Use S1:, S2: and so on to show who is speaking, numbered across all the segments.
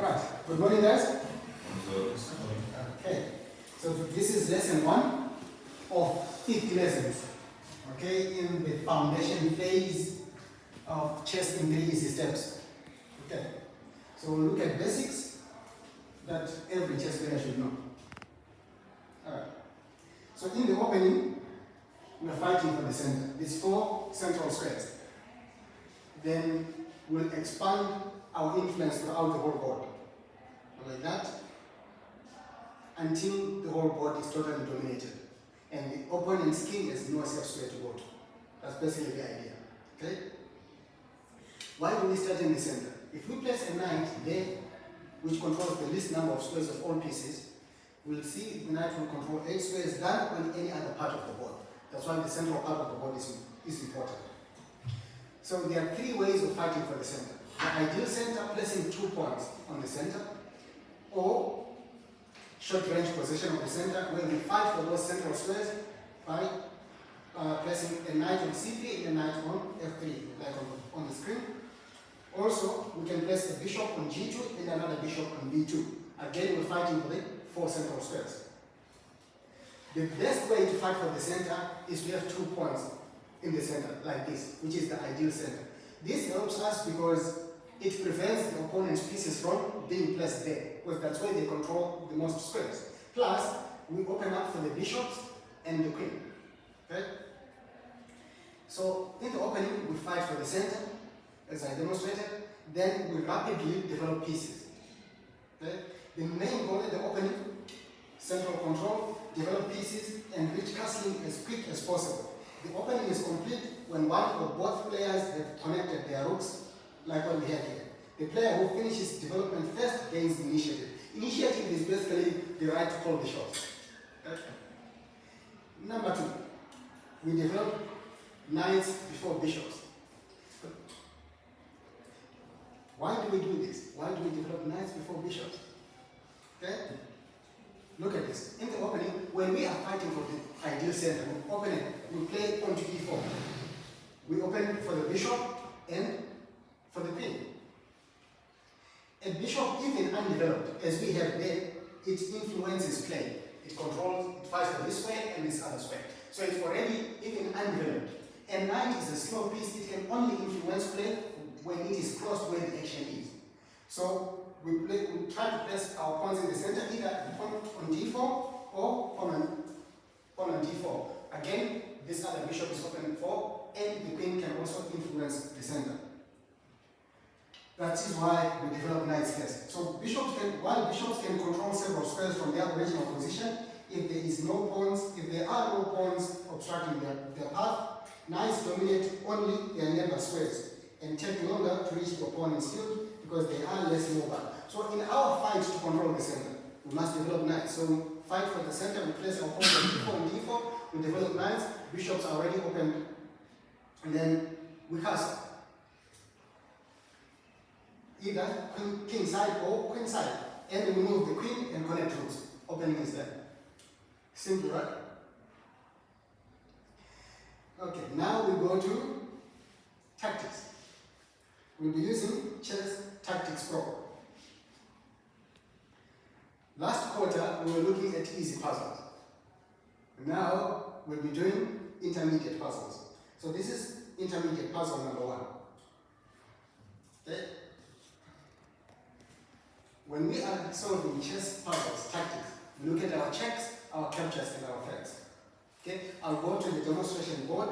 S1: Alright, good morning guys. Okay, so this is lesson 1 of 50 lessons, okay, in the foundation phase of chess in 3 easy steps. Okay, so we'll look at basics that every chess player should know. Alright, so in the opening, we're fighting for the center. These 4 central squares. Then we'll expand our influence throughout the whole board, like that, until the whole board is totally dominated and the opponent's king has no safe square to go to. That's basically the idea. Okay? Why do we start in the center? If we place a knight there, which controls the least number of squares of all pieces, we'll see the knight will control 8 squares than on any other part of the board. That's why the central part of the board is important. So there are 3 ways of fighting for the center. The ideal center, placing 2 pawns on the center, or short range position of the center, where we fight for those central squares by placing a knight on c3 and a knight on f3, like on the screen. Also, we can place a bishop on g2 and another bishop on b2. Again, we're fighting for the 4 central squares. The best way to fight for the center is to have 2 pawns in the center, like this, which is the ideal center. This helps us because it prevents the opponent's pieces from being placed there, because that's where they control the most squares. Plus, we open up for the bishops and the queen. Okay? So, in the opening, we fight for the center, as I demonstrated, then we rapidly develop pieces. Okay? The main goal in the opening, central control, develop pieces, and reach castling as quick as possible. The opening is complete when one or both players have connected their rooks, like what we have here. The player who finishes development first gains the initiative. Initiative is basically the right to call the shots. Okay. Number 2, we develop knights before bishops. Why do we do this? Why do we develop knights before bishops? Okay? Look at this. In the opening, when we are fighting for the ideal center, we play pawn to e4. We open for the bishop and for the queen. A bishop, even undeveloped, as we have there, it influences play. It controls, it fights for this way and this other way. So it's already even undeveloped. A knight is a slow piece, it can only influence play when it is close to where the action is. So we try to place our pawns in the center, either pawn on d4 or pawn on d4. Again, this other bishop is open for, and the queen can also influence the center. That is why we develop knights first. So while bishops can control several squares from their original position, if there are no pawns obstructing their path, knights dominate only their neighbor squares and take longer to reach the opponent's field because they are less mobile. So in our fight to control the center, we must develop knights. So we fight for the center, we place our pawn on d4 and d4, we develop knights, bishops are already open, and then we cast. Either king side or queen side, and we move the queen and connect rooks. Opening is there. Simple, right? Okay, now we go to tactics. We'll be using Chess Tactics Pro. Last quarter, we were looking at easy puzzles. Now, we'll be doing intermediate puzzles. So this is intermediate puzzle number 1. Okay? When we are solving chess puzzles, tactics, we look at our checks, our captures, and our threats. Okay? I'll go to the demonstration board,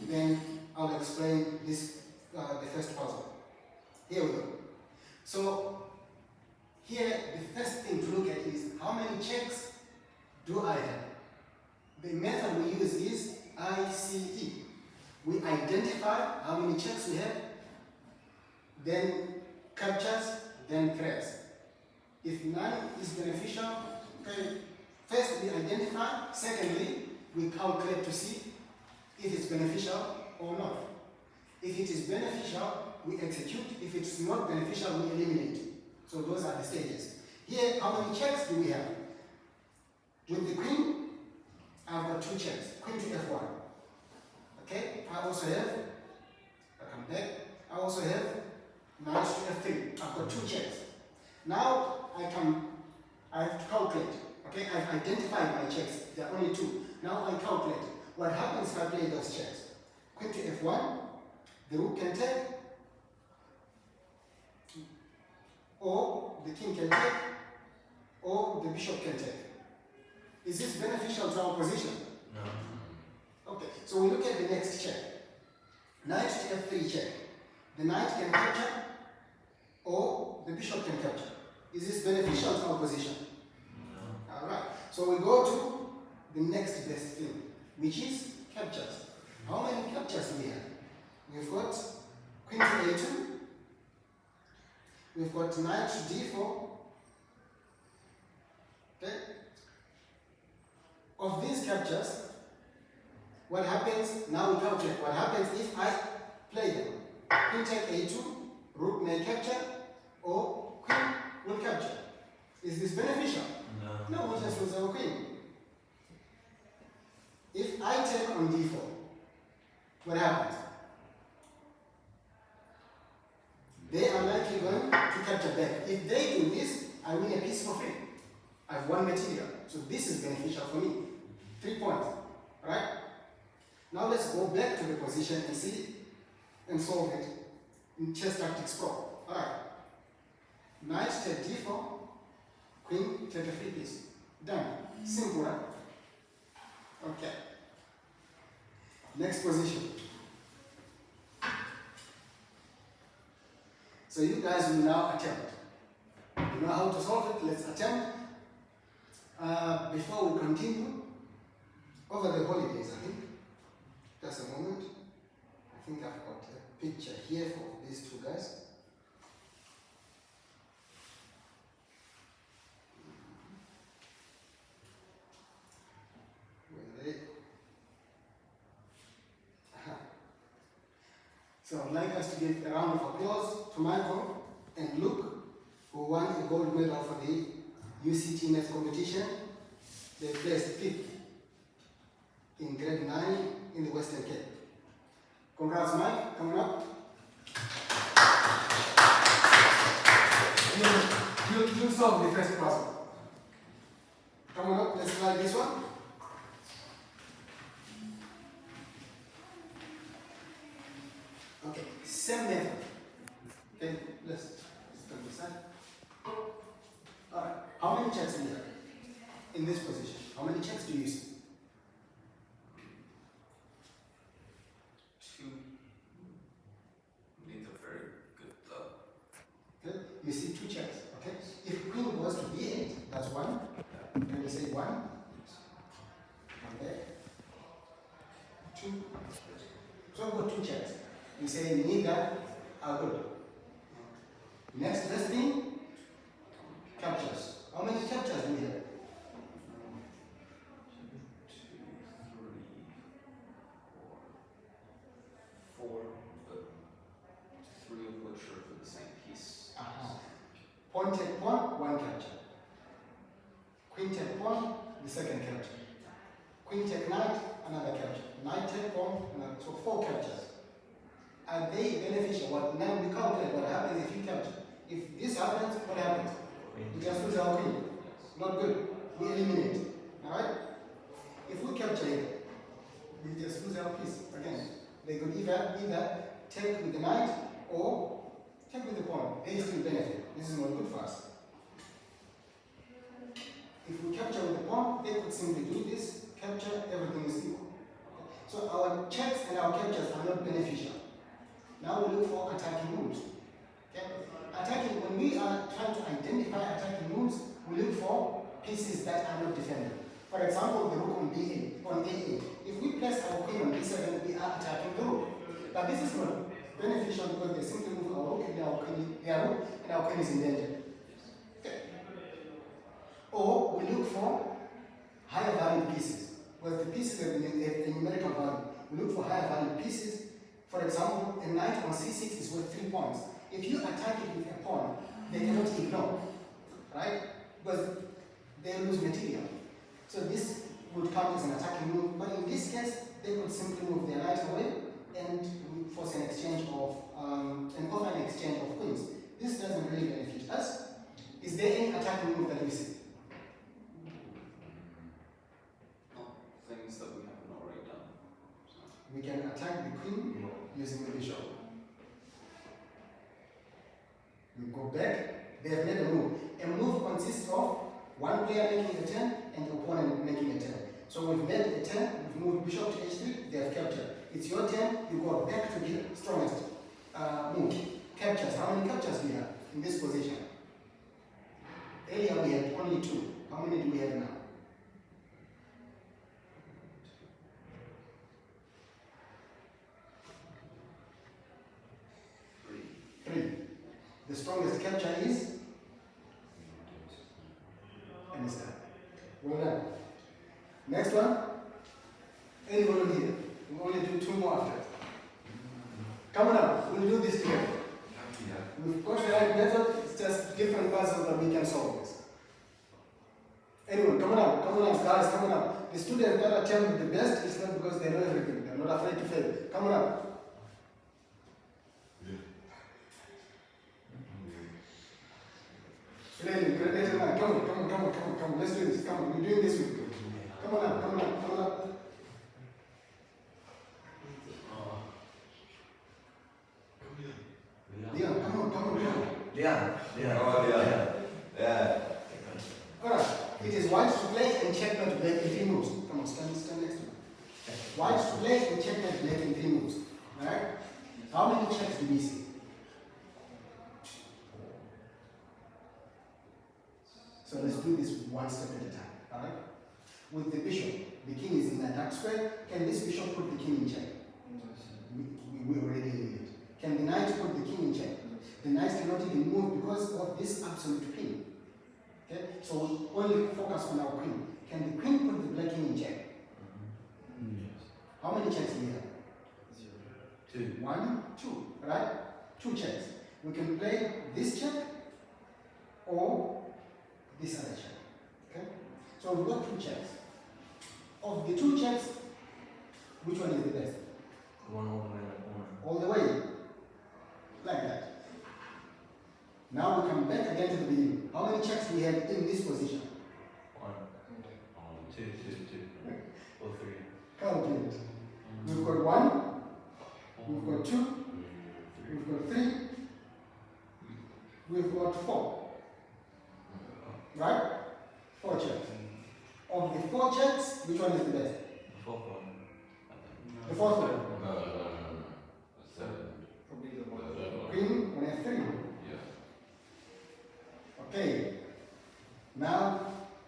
S1: then I'll explain this, the first puzzle. Here we go. So, here, the first thing to look at is how many checks do I have? The method we use is ICE. We identify how many checks we have, then captures, then threats. If none is beneficial, okay, first we identify, secondly, we calculate to see if it's beneficial or not. If it is beneficial, we execute. If it's not beneficial, we eliminate. So those are the stages. Here, how many checks do we have? With the queen, I've got 2 checks. Queen to f1. Okay, I also have, I come back, I also have knight to f3. I've got 2 checks. Now I have to calculate. Okay, I've identified my checks. There are only two. Now I calculate. What happens if I play those checks? Queen to F1, the rook can take, or the king can take, or the bishop can take. Is this beneficial to our position? No. Okay, so we look at the next check. Knight to F3 check. The knight can capture, or the bishop can capture. Is this beneficial to our position? No. Alright, so we go to the next best thing, which is captures. How many captures do we have? We've got queen to A2, we've got knight to D4. Okay? Of these captures, what happens, now we calculate what happens if I play them. Queen take A2, rook may capture, or queen will capture. Is this beneficial? No. No, we just lose our queen. If I take on D4, what happens? They are likely going to capture back. If they do this, I win a piece for free. I've won material. So this is beneficial for me. 3 points. Alright? Now let's go back to the position and see and solve it in chess tactics pro. Alright. Knight take D4, queen take a free piece. Done. Simple, right? Okay. Next position. So you guys will now attempt. You know how to solve it? Let's attempt. Before we continue, over the holidays, I think. Just a moment. I think I've got a picture here for these two guys. So I'd like us to give a round of applause to Michael and Luke, who won a gold medal for the UCT Maths competition. They placed 5th in grade 9 in the Western Cape. Congrats, Mike, coming up. You solved the first puzzle. Coming up, let's try this one. Okay, same method. Okay, let's turn this side. Alright, how many checks do you have in this position? How many checks do you see?
S2: 2. Needs a very good thought.
S1: Okay, you see 2 checks. Okay, if queen goes to B8, that's 1. Then we say 1. Okay, 2. So I've got 2 checks. You say neither are good. Next best thing, captures. How many captures do we have?
S2: 2, 3, 4, but 3 of which are for the same piece.
S1: Pawn take pawn, 1 capture. Queen take pawn, the second capture. Queen take knight, another capture. Knight take pawn, another. So 4 captures. Are they beneficial? What now we calculate what happens if you capture. If this happens, what happens? We just lose our queen. Not good. We eliminate. Alright? If we capture it, we just lose our piece. Again, they could either take with the knight or take with the pawn. They still benefit. This is not good for us. If we capture with the pawn, they could simply do this, capture, everything is equal. So our checks and our captures are not beneficial. Now we look for attacking moves. Okay? Attacking, when we are trying to identify attacking moves, we look for pieces that are not defended. For example, the rook on B8, on A8. If we place our queen on B7, we are attacking the rook. But this is not beneficial because they simply move our rook and our queen is in danger. Okay. Or we look for higher value pieces. Where the pieces have a numerical value. We look for higher value pieces. For example, a knight on C6 is worth 3 points. If you attack it with a pawn, they cannot ignore, right? Because they lose material. So this would count as an attacking move, but in this case, they could simply move their knight away and force an exchange of, an offline exchange of queens. This doesn't really benefit us. We go back, they have made a move. A move consists of one player making a turn and the opponent making a turn. So we've made a turn, we've moved bishop to h3, they have captured. It's your turn, you go back to the strongest move. Captures. How many captures do we have in this position? Earlier we had only 2. How many do we have now? 3. The strongest capture is? Understand. Well done. Next one. Any volunteer? We'll only do 2 more after. Come on up. We'll do this together. We've got the right method. It's just different puzzles that we can solve this. Anyone, come on up, guys, come on up. The students that attempt the best is not because they know everything. They're not afraid to fail. Come on up. Really, great man. Come on. Let's do this. Come on, we're doing this with you. Come on up. Leon, come on.
S3: Leon. Yeah.
S1: Alright, it is white to play and checkmate to black in 3 moves. Come on, stand next to me. White to play and checkmate black in 3 moves. Alright? How many checks do we see? So let's do this one step at a time. Alright? With the bishop, the king is in a dark square. Can this bishop put the king in check? We already eliminated. Can the knight put the king in check? The knight cannot even move because of this absolute queen. Okay? So we only focus on our queen. Can the queen put the black king in check?
S3: Yes.
S1: How many checks do we have?
S3: 2.
S1: 1, 2, right? 2 checks. We can play this check or this other check. Okay? So we've got 2 checks. Of the 2 checks, which one is the best?
S3: One all the way like one.
S1: All the way. Like that. Now we come back again to the beginning. How many checks do we have in this position?
S3: 1. 2. Or 3.
S1: Calculate. We've got 1, we've got 2, we've got 3, we've got 4. Right? 4 checks. Of the 4 checks, which one is the best?
S3: The 4th one.
S1: The 4th one.
S2: No. 7.
S1: Queen on F3.
S2: Yeah.
S1: Okay. Now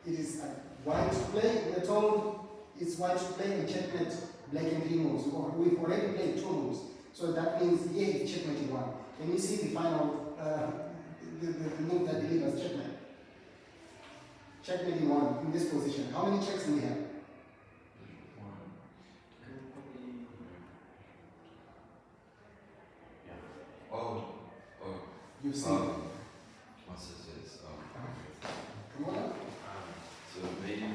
S1: it is white to play. We're told it's white to play and checkmate black in 3 moves. We've already played 2 moves. So that means here is checkmate in 1. Can you see the final the move that delivers checkmate? Checkmate in 1 in this position. How many checks do we have?
S3: 1.
S2: Oh.
S1: You've seen.
S2: What's this?
S1: Come on up.
S2: So maybe you can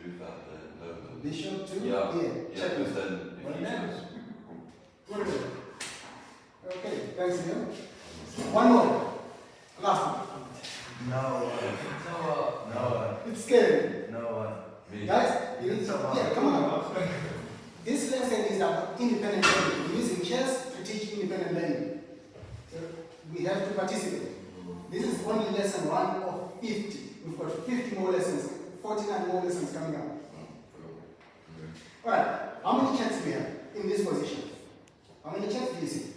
S2: move that the
S1: Bishop to
S2: Yeah.
S1: here.
S2: Yeah,
S1: Checkmate.
S2: because then if
S1: Well
S2: you
S1: done.
S2: choose.
S1: Good. Okay, thanks, Neil. One more. Last one.
S3: No. It's
S1: scary.
S3: No.
S1: Guys, you need yeah, come on. This lesson is about independent learning. We're using chess to teach independent learning. So we have to participate. This is only lesson 1 of 50. We've got 50 more lessons, 49 more lessons coming up. Alright, how many checks do we have in this position? How many checks do you see?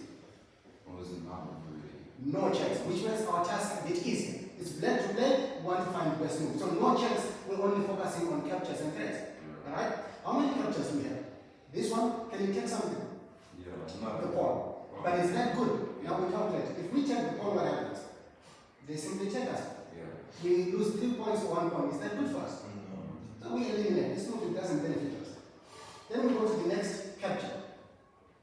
S2: Wasn't that one really?
S1: No checks, which makes our task a bit easier. It's black to play, we want to find the best move. So no checks, we're only focusing on captures and threats. Alright? How many captures do we have? This one, can you take something?
S2: Yeah,
S1: The pawn. But it's not good. Now we calculate. If we take the pawn, what happens? They simply take us.
S2: Yeah.
S1: We lose 3 points or 1 point. Is that good for us? So we eliminate. This move doesn't benefit us. Then we go to the next capture.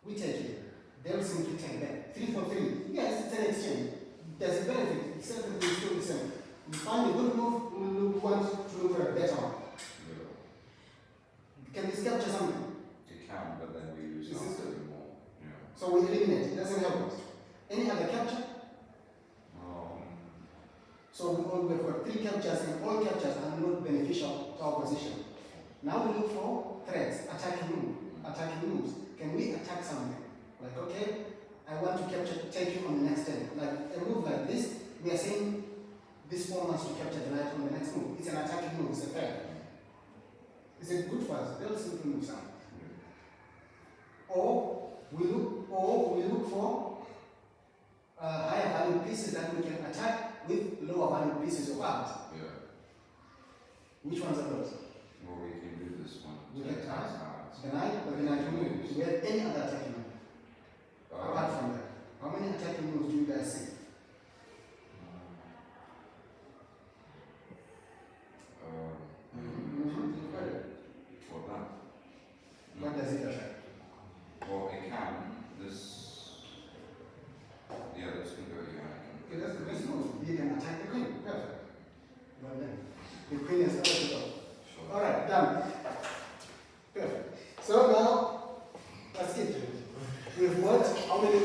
S1: We take it. They'll simply take back. 3 for 3. Yes, it's an exchange. There's a benefit. Except that it's still the same. We find a good move, we want to look for a better one.
S2: Yeah.
S1: Can this capture something?
S2: It can, but then we lose
S1: This is
S2: after more. Yeah.
S1: So we eliminate. It doesn't help us. Any other capture? So we've got 3 captures, and all captures are not beneficial to our position. Now we look for threats, attacking moves. Can we attack something? Like, okay, I want to take you on the next turn. Like a move simple move sound. Or we look for higher value pieces that we can attack with lower value pieces of art.
S2: Yeah.
S1: Which ones are those?
S2: Well, we can do this one.
S1: We can try.
S2: cards.
S1: The knight, but the knight moves. Do we have any other attacking move? Apart from that, how many attacking moves do you guys see?
S2: For that.
S1: What does it attack?
S2: Well, it can. This. Yeah, this can go here.
S1: Okay, that's the best move. You can attack the queen. Perfect. Well done. The queen is out to go.
S2: Sure.
S1: Alright, done. Perfect. So now, let's get to it. We've worked how many?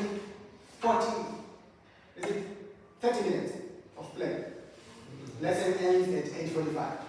S1: 40, is it 30 minutes of play? Lesson ends at 8:45.